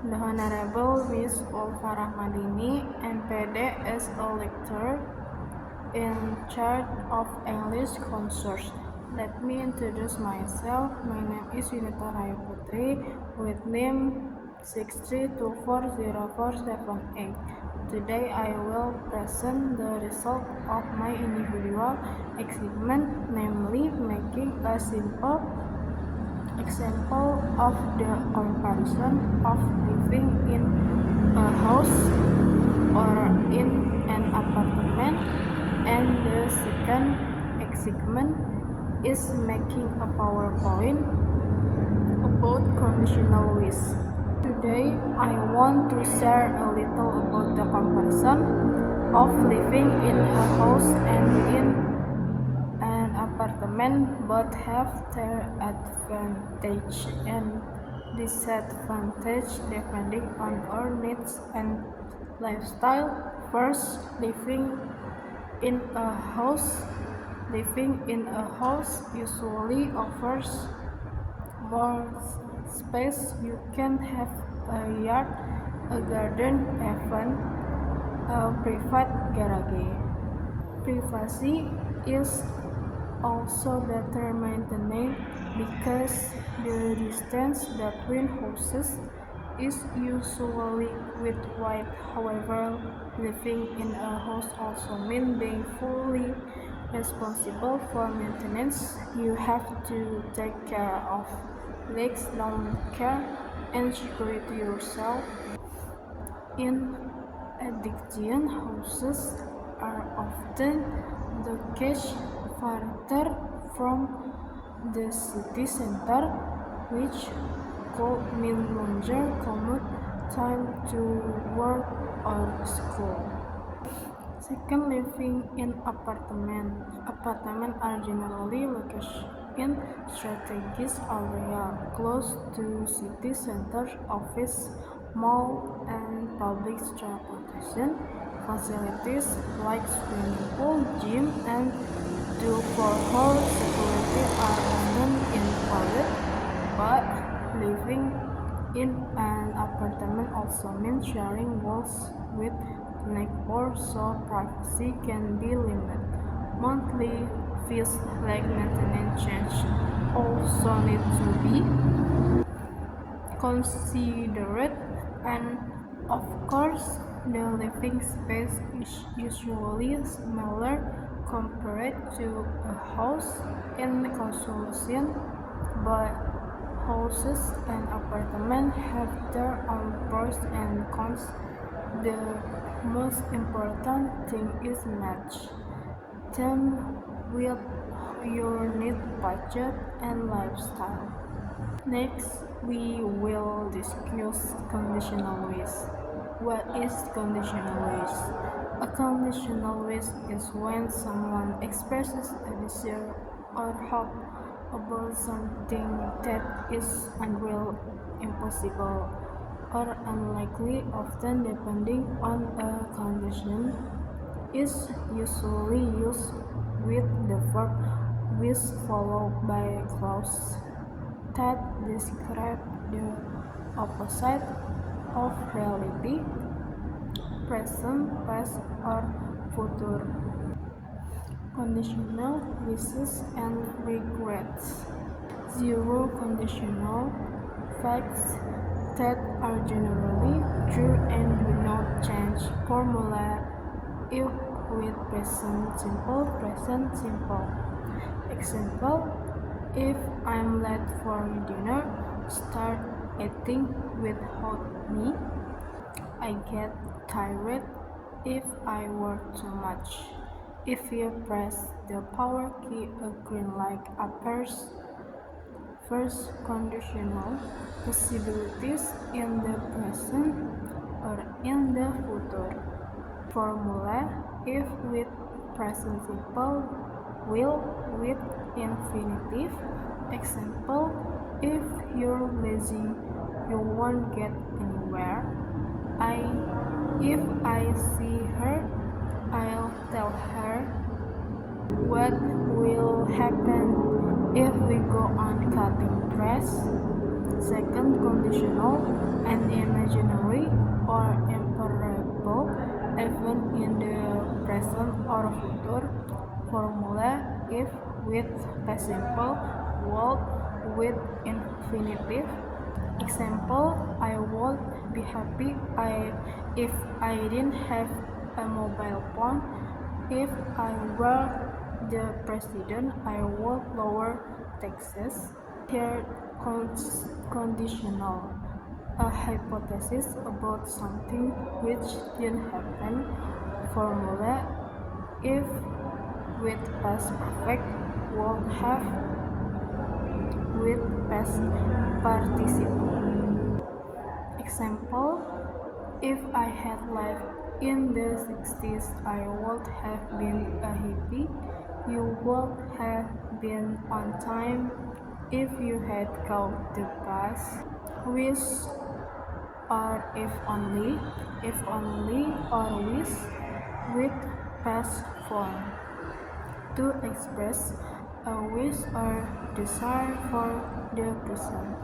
The Honorable Miss Ulfa Rahmadini, MPD, is a lecturer in charge of English courses. Let me introduce myself. My name is Yunita Raya Putri with name 63240478. Today I will present the result of my individual achievement, namely making a simple example of the comparison of living in a house or in an apartment, and the second achievement is making a PowerPoint about conditional ways. Today I want to share a little about the comparison of living in a house and in an apartment. Both have their advantage and disadvantage depending on our needs and lifestyle. First, living in a house. Living in a house usually offers more space. You can have a yard, a garden, even a private garage. Privacy is also better maintained because the distance between houses is usually quite wide. However, living in a house also means being fully responsible for maintenance. You have to take care of leaks, lawn care, and security yourself. In addition, houses are often located farther from the city center, which could mean longer commute time to work or school. Second, living in apartments. Apartments are generally located in strategic areas close to city centers, office, mall, and public transportation facilities like swimming pool, gym, and do-for-hire security are often included. But living in an apartment also means sharing walls with neighbors, so privacy can be limited. Monthly fees like maintenance charge also need to be considered, and of course, the living space is usually smaller compared to a house in construction, but houses and apartments have their own pros and cons. The most important thing is match them with your need, budget, and lifestyle. Next, we will discuss conditional wish. What is conditional wish? A conditional wish is when someone expresses a desire or hope about something that is unreal, impossible, or unlikely, often depending on a condition, is usually used with the verb wish followed by a clause that describe the opposite of reality, present, past, or future. Conditional wishes and regrets. Zero conditional facts that are generally true and do not change. Formula if with present simple. Example: if I'm late for dinner, start eating without me. I get tired if I work too much. If you press the power key, a green light appears. First, conditional possibilities in the present or in the future. Formula if with present simple, will with infinitive. Example: if you're lazy, you won't get anywhere. If I see her, I'll tell her. What will happen if we go on cutting grass? Second, conditional, an imaginary or imperable event in the present or future formula if with past simple, would with infinitive. Example, I would be happy if I didn't have a mobile phone. If I were the president, I would lower taxes. Third, conditional, a hypothesis about something which didn't happen. Formula, if with past perfect, would have with past participle. Example, if I had lived in the 60s, I would have been a hippie. You would have been on time if you had caught the bus. Wish or if only or wish with past form. To express a wish or desire for the person.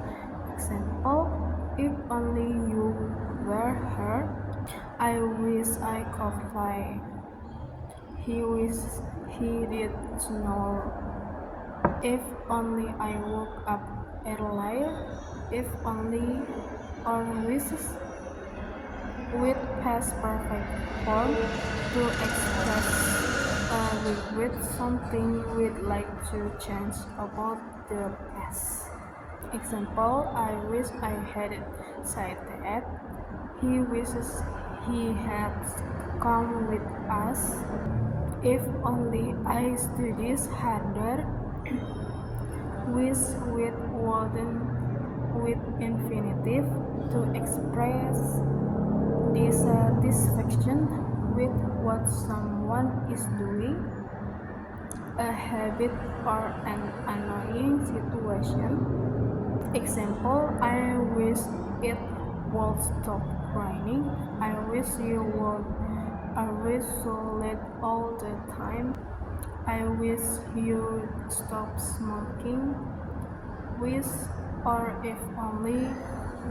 Example, if only you were her, I wish I could fly. He wishes he did snore. If only I woke up earlier. If only or wishes with past perfect form to express with something we'd like to change about the past. Example, I wish I had said that. He wishes he had come with us. If only I studied harder. Wish with wooden with infinitive to express dissatisfaction with what someone is doing, a habit or an annoying situation. Example, I wish it would stop raining. I wish you would always so late all the time. I wish you'd stop smoking. Wish or if only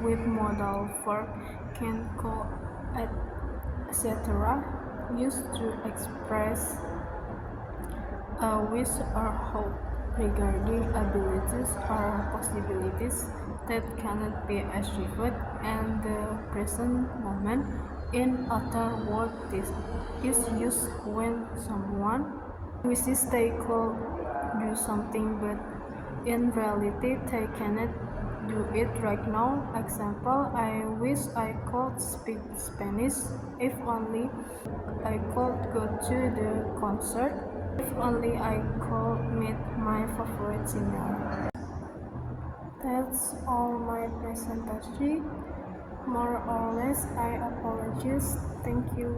with modal verb can call, etc. used to express a wish or hope regarding abilities or possibilities that cannot be achieved in the present moment. In other words, this is used when someone wishes they could do something but in reality they cannot do it right now. Example, I wish I could speak Spanish. If only I could go to the concert. If only I could meet my favorite singer. That's all my presentation. More or less, I apologize. Thank you.